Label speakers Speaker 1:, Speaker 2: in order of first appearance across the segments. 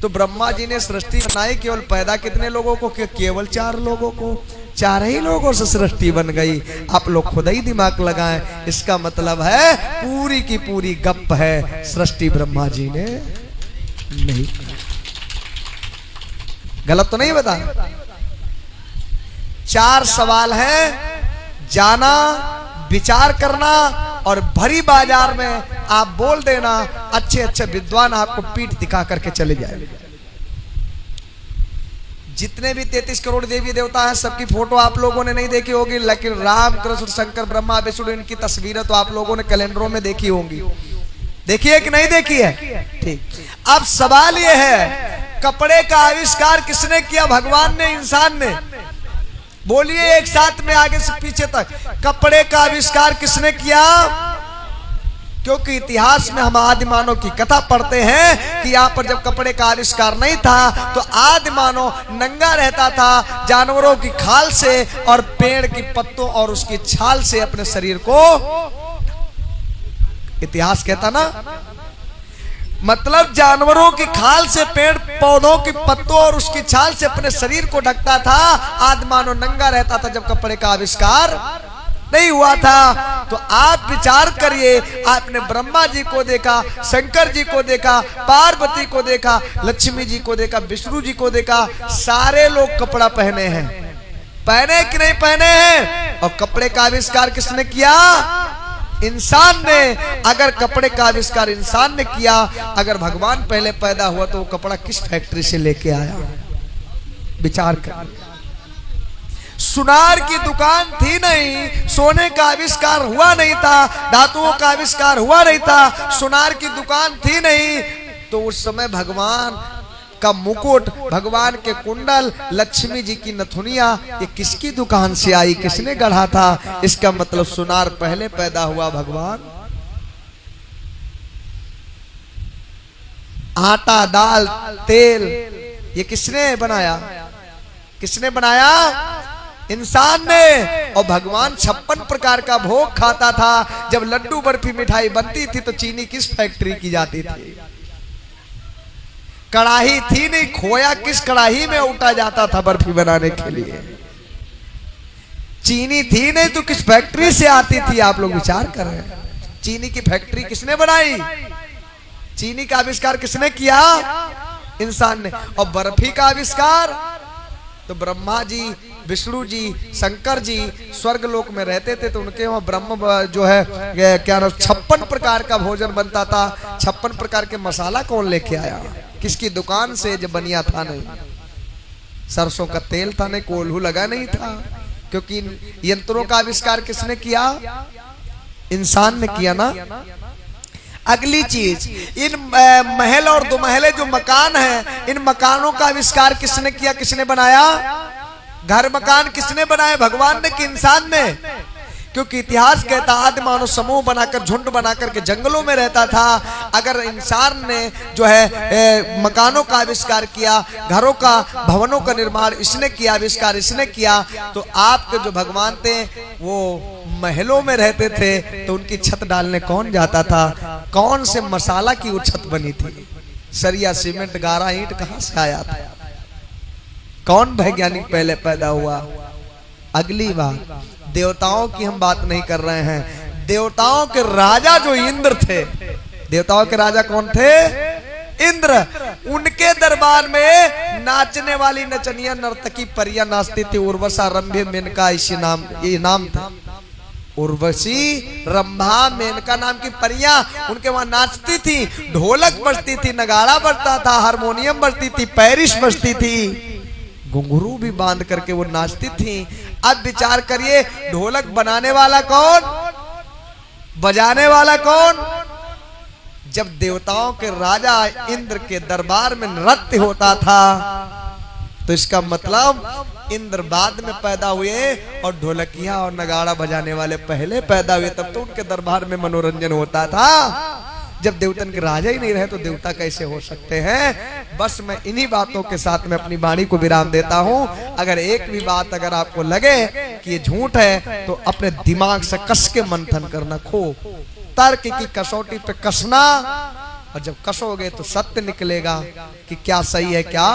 Speaker 1: तो ब्रह्मा जी ने सृष्टि बनाई, केवल पैदा कितने लोगों को? केवल 4 लोगों को। 4 ही लोगों से सृष्टि बन गई। आप लोग खुद ही दिमाग लगाएं। इसका मतलब है पूरी की पूरी गप है, सृष्टि ब्रह्मा जी ने नहीं। गलत तो नहीं बता? 4 सवाल हैं, जाना, विचार करना और भरी बाजार में आप बोल देना, अच्छे अच्छे विद्वान आपको पीठ दिखा करके चले जाए। जितने भी 33 करोड़ देवी देवता हैं सबकी फोटो आप लोगों ने नहीं देखी होगी, लेकिन राम, कृष्ण, शंकर, ब्रह्मा, विष्णु इनकी तस्वीरें तो आप लोगों ने कैलेंडरों में देखी होंगी। देखी है कि नहीं देखी है? ठीक। अब सवाल यह है, कपड़े का आविष्कार किसने किया? भगवान ने, इंसान ने? बोलिए एक साथ में आगे से पीछे तक, कपड़े का आविष्कार किसने किया? क्योंकि इतिहास में हम आदि मानव की कथा पढ़ते हैं कि यहाँ पर जब कपड़े का आविष्कार नहीं था तो आदि मानव नंगा रहता था, जानवरों की खाल से और पेड़ की पत्तों और उसकी छाल से अपने शरीर को, इतिहास कहता ना, मतलब जानवरों की खाल से, पेड़ पौधों की पत्तों और उसकी छाल से अपने शरीर को ढकता था, आदि मानव नंगा रहता था जब कपड़े का आविष्कार नहीं हुआ था। तो आप विचार करिए, आपने ब्रह्मा जी को देखा, शंकर जी को देखा, पार्वती को देखा, लक्ष्मी जी को देखा, विष्णु जी को देखा, सारे लोग कपड़ा पहने हैं। पहने कि नहीं पहने हैं? और कपड़े का आविष्कार किसने किया? इंसान ने। अगर कपड़े का आविष्कार इंसान ने किया, अगर भगवान पहले पैदा हुआ तो वो कपड़ा किस फैक्ट्री से लेके आया? विचार कर। सुनार की दुकान थी नहीं, सोने का आविष्कार हुआ नहीं था, धातुओं का आविष्कार हुआ नहीं था, सुनार की दुकान थी नहीं, तो उस समय भगवान का मुकुट, भगवान के कुंडल, लक्ष्मी जी की नथुनिया, ये किसकी दुकान से आई? किसने गढ़ा था? इसका मतलब सुनार पहले पैदा हुआ। भगवान आटा, दाल, तेल, ये किसने बनाया? किसने बनाया? इंसान ने। और भगवान 56 प्रकार का भोग खाता था। जब लड्डू, बर्फी, मिठाई बनती थी तो चीनी किस फैक्ट्री की जाती थी? कढ़ाई थी नहीं, खोया किस कढ़ाई में उठा जाता था बर्फी बनाने के लिए? चीनी थी नहीं तो किस फैक्ट्री से आती थी? आप लोग विचार कर रहे हैं। चीनी की फैक्ट्री किसने बनाई? चीनी का आविष्कार किसने किया? इंसान ने। और बर्फी का आविष्कार तो ब्रह्मा जी, विष्णु जी, शंकर जी स्वर्ग लोक में रहते थे, तो उनके वहां ब्रह्म जो है क्या नाम, 56 प्रकार का भोजन बनता था। 56 प्रकार के मसाला कौन लेके आया? किसकी दुकान से? जब बनिया था नहीं, सरसों का तेल था नहीं, कोल्हू लगा नहीं था। क्योंकि यंत्रों का आविष्कार किसने किया? इंसान ने किया ना। अगली चीज, इन महल और दुमहले जो मकान हैं, इन मकानों का आविष्कार किसने किया? किसने बनाया? घर मकान किसने बनाए? भगवान ने कि इंसान ने? क्योंकि इतिहास कहता आदि मानव समूह बनाकर, झुंड बनाकर के जंगलों में रहता था। अगर इंसान ने जो है मकानों का आविष्कार किया, घरों का, भवनों का निर्माण इसने किया, आविष्कार इसने किया, तो आपके जो भगवान थे वो महलों में रहते थे, तो उनकी छत डालने कौन जाता था? कौन से मसाला की वो छत बनी थी? सरिया, सीमेंट, गारा, ईंट कहां से आया था? कौन वैज्ञानिक पहले पैदा हुआ? अगली बात, देवताओं की हम बात नहीं कर रहे हैं। देवताओं के राजा जो इंद्र थे, देवताओं के राजा कौन थे? इंद्र। उनके दरबार में नाचने वाली नचनिया, नर्तकी, परियां नाचती थी। उर्वशा, रंभे, मेनका, इसी नाम, ये नाम था। उर्वशी, रंभा, मेनका नाम की परियां उनके वहां नाचती थी। ढोलक बजती थी, नगाड़ा बजता था, हारमोनियम बजती थी, पैरिश बजती थी, घुंघरू भी बांध करके वो नाचती थी। अब विचार करिए, ढोलक बनाने वाला कौन? बजाने वाला कौन? जब देवताओं के राजा इंद्र के दरबार में नृत्य होता था, तो इसका मतलब इंद्र बाद में पैदा हुए और ढोलकिया और नगाड़ा बजाने वाले पहले पैदा हुए। तब तो उनके दरबार में मनोरंजन होता था। जब देवतन के राजा ही नहीं रहे तो देवता कैसे हो सकते हैं? बस मैं इन्हीं बातों के साथ में अपनी वाणी को विराम देता हूं। अगर एक भी बात अगर आपको लगे कि ये झूठ है तो अपने दिमाग से कस के मंथन करना, खो तर्क की कसौटी पे कसना, और जब कसोगे तो सत्य निकलेगा कि क्या सही है क्या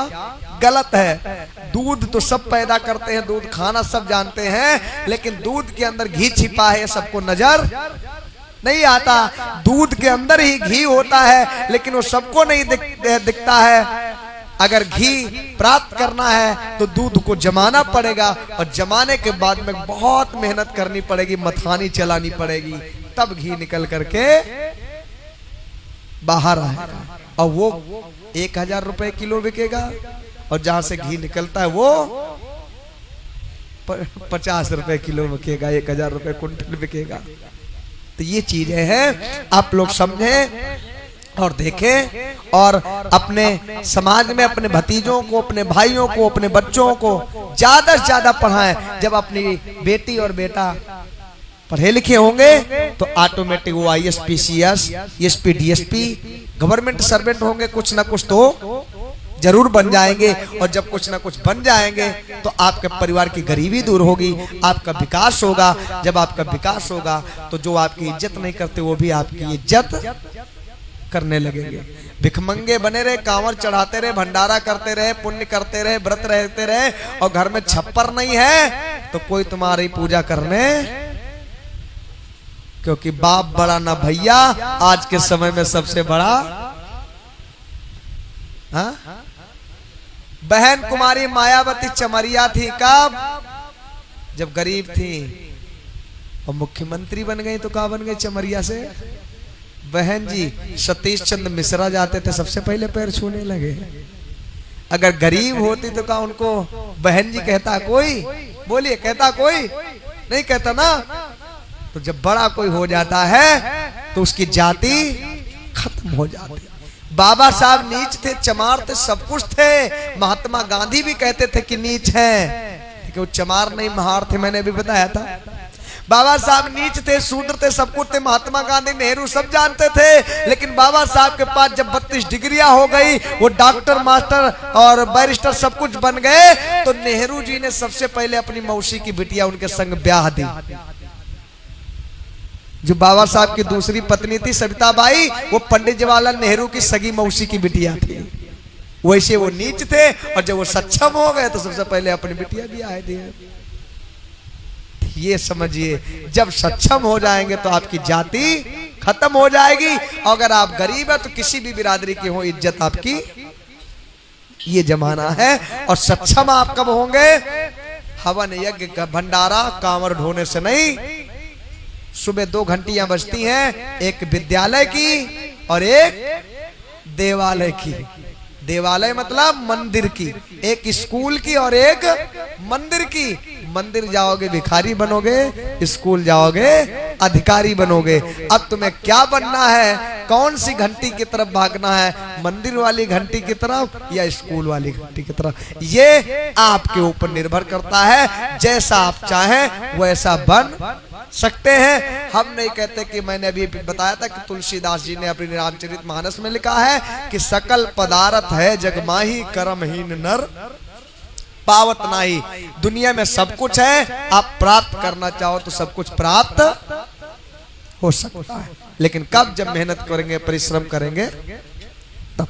Speaker 1: गलत है। दूध तो सब पैदा करते हैं, दूध खाना सब जानते हैं, लेकिन दूध के अंदर घी छिपा है सबको नजर नहीं आता। दूध के अंदर ही घी होता है, लेकिन वो सबको नहीं दिखता है। अगर घी प्राप्त करना है तो दूध को जमाना पड़ेगा, और जमाने के बाद में बहुत मेहनत करनी पड़ेगी, मथानी चलानी पड़ेगी, तब घी निकल करके बाहर आएगा। और वो 1000 रुपए किलो बिकेगा, और जहां से घी निकलता है वो 50 रुपए किलो बिकेगा, 1000 रुपए कुंटल बिकेगा। तो ये चीजें हैं, आप लोग समझें और देखें, और अपने समाज में अपने भतीजों को, अपने भाइयों को, अपने बच्चों को ज्यादा से ज्यादा पढ़ाएं। जब अपनी बेटी और बेटा पढ़े लिखे होंगे तो ऑटोमेटिक वो IAS PCS ESP DSP government servant होंगे, कुछ ना कुछ तो जरूर बन जाएंगे। और जब कुछ ना कुछ बन जाएंगे तो आपके परिवार की गरीबी दूर होगी, आपका विकास होगा। जब आपका विकास होगा तो जो आपकी इज्जत नहीं करते वो भी आपकी इज्जत करने लगेंगे। भिखमंगे बने रहे, कांवर चढ़ाते रहे, भंडारा करते रहे, पुण्य करते रहे, व्रत रहते रहे, और घर में छप्पर नहीं है तो कोई तुम्हारी पूजा करने, क्योंकि बाप बड़ा ना भैया आज के समय में सबसे बड़ा। हाँ? बहन कुमारी मायावती चमरिया थी कब? जब गरीब थी, और मुख्यमंत्री बन गई तो कहाँ बन गई? चमरिया से। बहन जी सतीश चंद्र मिश्रा जाते थे, सबसे पहले पैर छूने लगे। अगर गरीब होती तो क्या उनको बहन जी कहता कोई? बोलिए, कहता कोई? नहीं कहता ना। तो जब बड़ा कोई हो जाता है तो उसकी जाति खत्म हो जाती। बाबा साहब नीच थे, चमार थे, सब कुछ थे। महात्मा गांधी भी कहते थे कि नीच है, कि वो चमार नहीं महार थे, मैंने अभी बताया था। बाबा साहब नीच थे, शूद्र थे, सब कुछ थे। महात्मा गांधी, नेहरू सब जानते थे, लेकिन बाबा साहब के पास जब 32 डिग्रियां हो गई, वो डॉक्टर, मास्टर और बैरिस्टर सब कुछ बन गए, तो नेहरू जी ने सबसे पहले अपनी मौसी की बिटिया उनके संग ब्याह दी। जो बाबा साहब की दूसरी पत्नी थी सविताबाई, वो पंडित जवाहरलाल नेहरू की सगी मौसी की बिटिया थी। वैसे वो नीच थे, और जब वो सक्षम हो गए तो सबसे पहले अपनी बिटिया भी आए दिए। ये समझिए, जब सक्षम हो जाएंगे तो आपकी जाति खत्म हो जाएगी। अगर आप गरीब है तो किसी भी बिरादरी के हो, इज्जत आपकी। ये जमाना है। और सक्षम आप कब होंगे? हवन यज्ञ का भंडारा कांवर ढोने से नहीं। सुबह 2 घंटियां बजती हैं, एक विद्यालय की और एक देवालय की। देवालय मतलब मंदिर की, एक स्कूल की और एक मंदिर की। मंदिर जाओगे भिखारी बनोगे, स्कूल जाओगे अधिकारी बनोगे। अब तुम्हें क्या बनना है? कौन सी घंटी की तरफ भागना है? मंदिर वाली घंटी की तरफ या स्कूल वाली घंटी की तरफ? ये आपके ऊपर निर्भर करता है। जैसा आप चाहें वैसा बन सकते हैं। हम नहीं कहते कि, मैंने अभी बताया था कि तुलसीदास जी ने अपने रामचरितमानस में लिखा है कि सकल पदार्थ है जगमाही, कर्महीन नर पावत नाही। दुनिया में सब कुछ है, आप प्राप्त करना चाहो तो सब कुछ प्राप्त हो सकता है, लेकिन कब? जब मेहनत करेंगे, परिश्रम करेंगे तब।